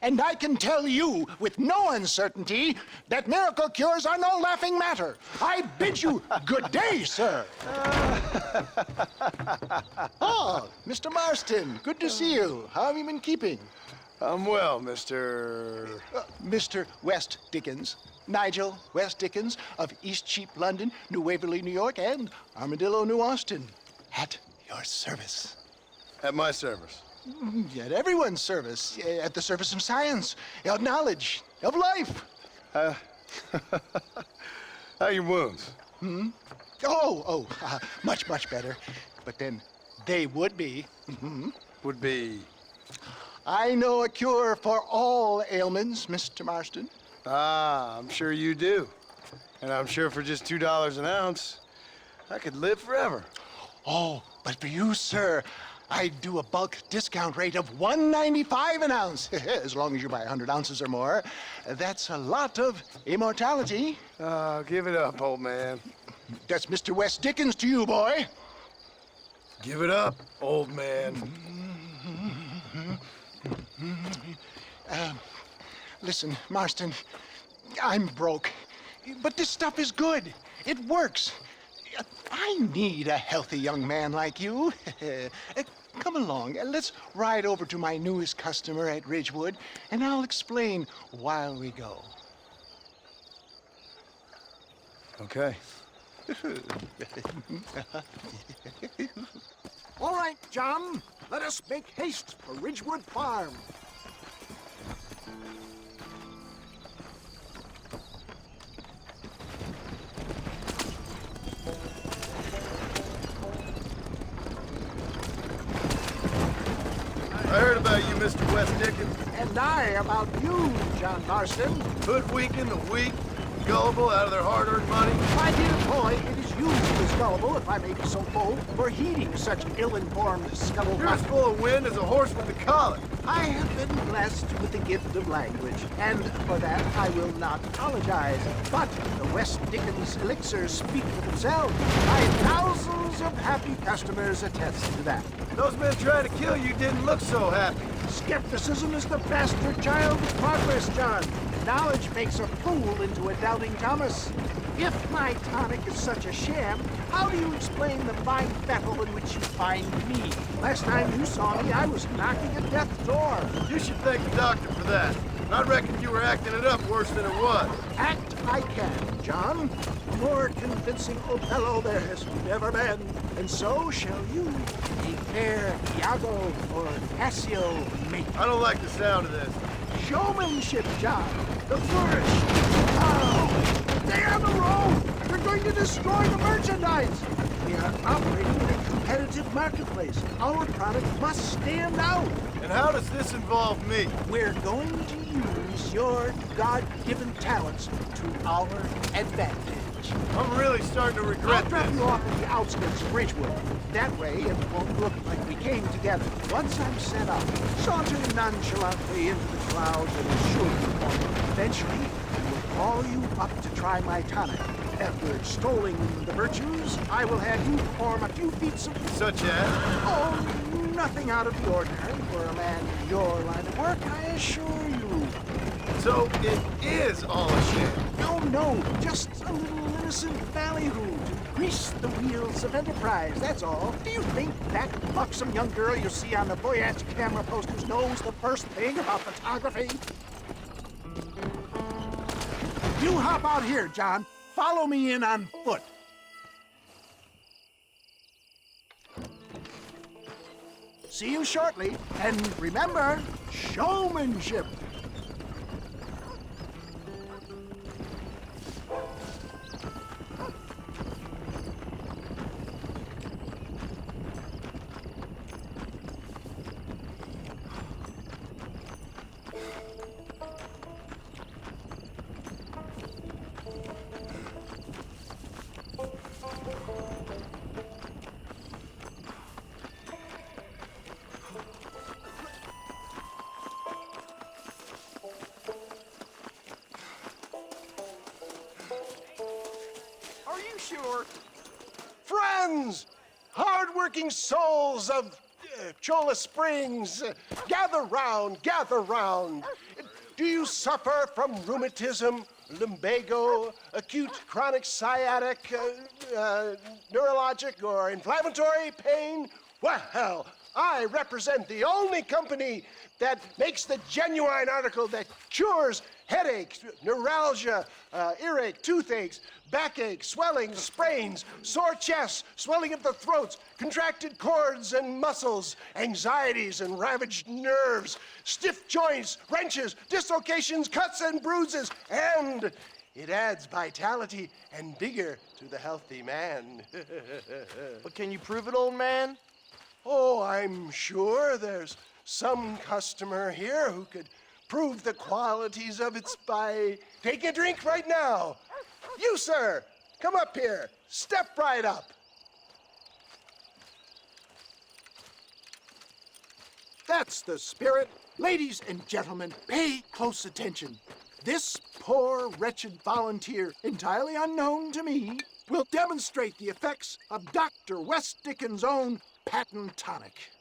And I can tell you with no uncertainty that miracle cures are no laughing matter. I bid you good day, sir. Oh, Mr. Marston, good to see you. How have you been keeping? I'm well, Mr. Mr. West Dickens. Nigel West Dickens of East Cheap, London, New Waverly, New York, and Armadillo, New Austin. At your service. At my service. At everyone's service. At the service of science, of knowledge, of life. How are your wounds? Much, much better. But then they would be. Would be... I know a cure for all ailments, Mr. Marston. Ah, I'm sure you do. And I'm sure for just $2 an ounce, I could live forever. Oh, but for you, sir, I'd do a bulk discount rate of $1.95 an ounce, as long as you buy 100 ounces or more. That's a lot of immortality. Give it up, old man. That's Mr. West Dickens to you, boy. Give it up, old man. Listen, Marston, I'm broke, but this stuff is good. It works. I need a healthy young man like you. Come along, let's ride over to my newest customer at Ridgewood, and I'll explain while we go. Okay. All right, John, let us make haste for Ridgewood Farm. I heard about you, Mr. West Dickens. And I about you, John Marston. Hoodwinking the weak, gullible out of their hard-earned money. My dear boy, it is you who is gullible, if I may be so bold, for heeding such ill-informed You're scuttlebutt. as full of wind as a horse with the collar. I have been blessed with the gift of language, and for that I will not apologize. But the West Dickens elixirs speak for themselves. My thousands of happy customers attest to that. Those men trying to kill you didn't look so happy. Skepticism is the bastard child of progress, John. Knowledge makes a fool into a doubting Thomas. If my tonic is such a sham, how do you explain the fine battle in which you find me? Last time you saw me, I was knocking at death's door. You should thank the doctor for that. I reckon you were acting it up worse than it was. Act I can, John. More convincing Othello there has never been. And so shall you, a fair Iago or Cassio mate. I don't like the sound of this. Showmanship, John. The flourish. Oh, stay on the road. They're going to destroy the merchandise. We are operating in a competitive marketplace. Our product must stand out. And how does this involve me? We're going to use your God-given talents to our advantage. I'm really starting to I'll regret drop this. you off at the outskirts of Ridgewood. That way, it won't look like we came together. Once I'm set up, saunter nonchalantly into the clouds and assure you. Eventually, I will call you up to try my tonic. After extolling the virtues, I will have you perform a few feats of... Such as? Oh, nothing out of the ordinary for a man in your line of work, I assure you. So it is all a sham. No, just a little innocent ballyhoo to grease the wheels of enterprise, that's all. Do you think that buxom young girl you see on the Voyage camera posters knows the first thing about photography? You hop out here, John. Follow me in on foot. See you shortly, and remember, showmanship. Sure. Friends, hard-working souls of Cholla Springs, gather round, gather round. Do you suffer from rheumatism, lumbago, acute chronic sciatic, neurologic, or inflammatory pain? Well, I represent the only company that makes the genuine article that cures headaches, neuralgia, earache, toothaches, backache, swelling, sprains, sore chests, swelling of the throats, contracted cords and muscles, anxieties and ravaged nerves, stiff joints, wrenches, dislocations, cuts and bruises, and it adds vitality and vigor to the healthy man. But can you prove it, old man? Oh, I'm sure there's some customer here who could prove the qualities of it by taking a drink right now. You, sir, come up here. Step right up. That's the spirit. Ladies and gentlemen, pay close attention. This poor, wretched volunteer, entirely unknown to me, will demonstrate the effects of Dr. West Dickens' own patent tonic.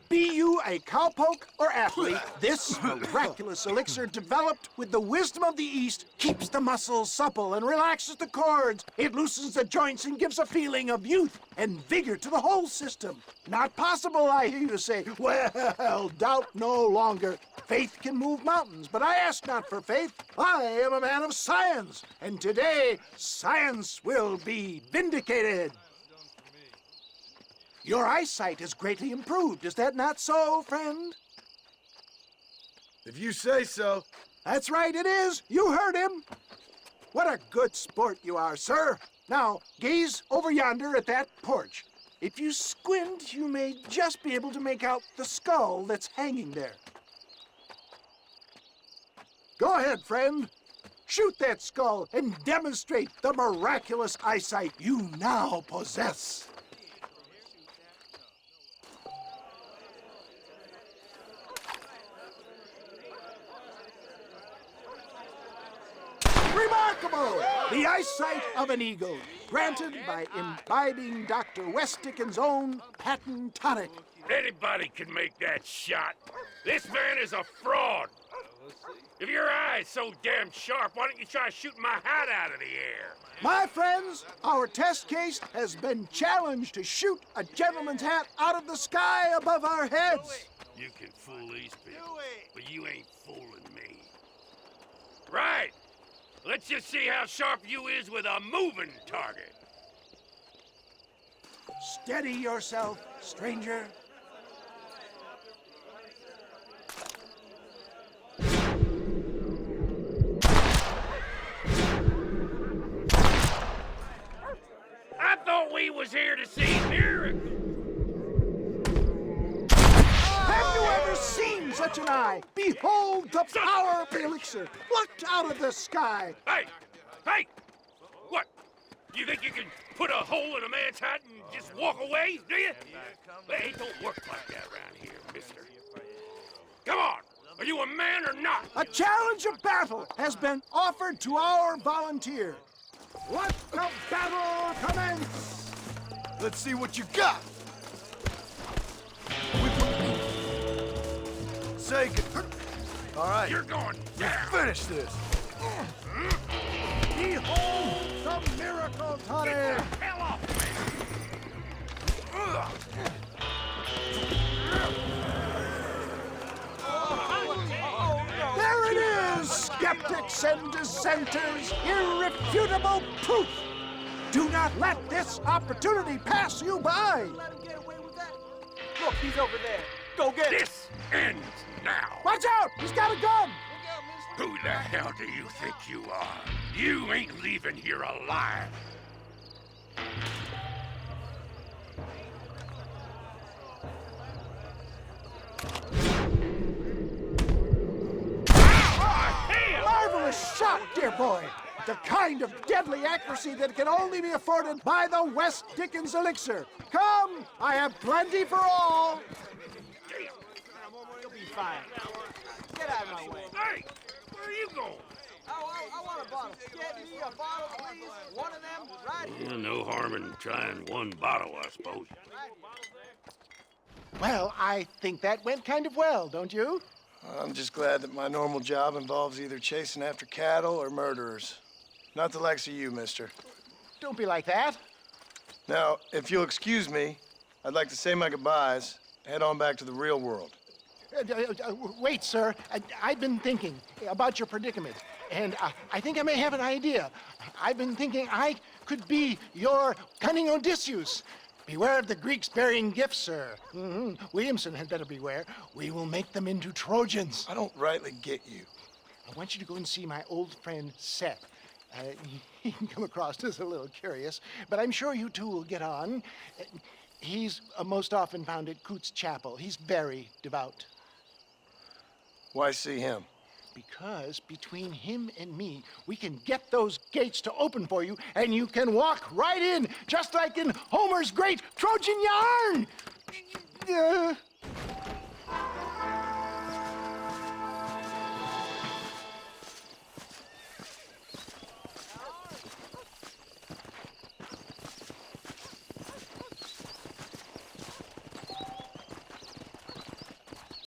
Be you a cowpoke or athlete, this miraculous elixir developed with the wisdom of the East keeps the muscles supple and relaxes the cords. It loosens the joints and gives a feeling of youth and vigor to the whole system. Not possible, I hear you say. Well, doubt no longer. Faith can move mountains, but I ask not for faith. I am a man of science, and today science will be vindicated. Your eyesight has greatly improved. Is that not so, friend? If you say so. That's right, it is. You heard him. What a good sport you are, sir. Now, gaze over yonder at that porch. If you squint, you may just be able to make out the skull that's hanging there. Go ahead, friend. Shoot that skull and demonstrate the miraculous eyesight you now possess. Remarkable! The eyesight of an eagle, granted by imbibing Dr. West Dickens' own patent tonic. Anybody can make that shot. This man is a fraud. If your eye's so damn sharp, why don't you try shooting my hat out of the air? My friends, our test case has been challenged to shoot a gentleman's hat out of the sky above our heads. You can fool these people, but you ain't fooling me. Right. Let's just see how sharp you is with a moving target. Steady yourself, stranger. I thought we was here to see miracles. Have you ever seen such an eye? Behold the power of the elixir, plucked out of the sky. Hey! Hey! What? You think you can put a hole in a man's hat and just walk away, do you? Hey, it don't work like that around here, mister. Come on! Are you a man or not? A challenge of battle has been offered to our volunteer. Let the battle commence! Let's see what you got. Say good. All right. You're going down. Finish this. Behold the miracle tonic! Get the hell off There it is, skeptics and dissenters, irrefutable proof. Do not let this opportunity pass you by. Look, he's over there. Go get him. This ends now. Watch out, he's got a gun. Who the hell do you think you are? You ain't leaving here alive. Marvelous shot, dear boy. The kind of deadly accuracy that can only be afforded by the West Dickens elixir. Come, I have plenty for all. You'll be fine. Get out of my way. Hey, where are you going? I want a bottle. Get me a bottle, please. One of them, right here. Yeah, no harm in trying one bottle, I suppose. Well, I think that went kind of well, don't you? I'm just glad that my normal job involves either chasing after cattle or murderers. Not the likes of you, mister. Don't be like that. Now, if you'll excuse me, I'd like to say my goodbyes, head on back to the real world. Wait, sir. I've been thinking about your predicament, and I think I may have an idea. I've been thinking I could be your cunning Odysseus. Beware of the Greeks bearing gifts, sir. Williamson had better beware. We will make them into Trojans. I don't rightly get you. I want you to go and see my old friend Seth. He can come across as a little curious, but I'm sure you two will get on. He's most often found at Coots Chapel. He's very devout. Why see him? Because between him and me, we can get those gates to open for you, and you can walk right in, just like in Homer's great Trojan yarn!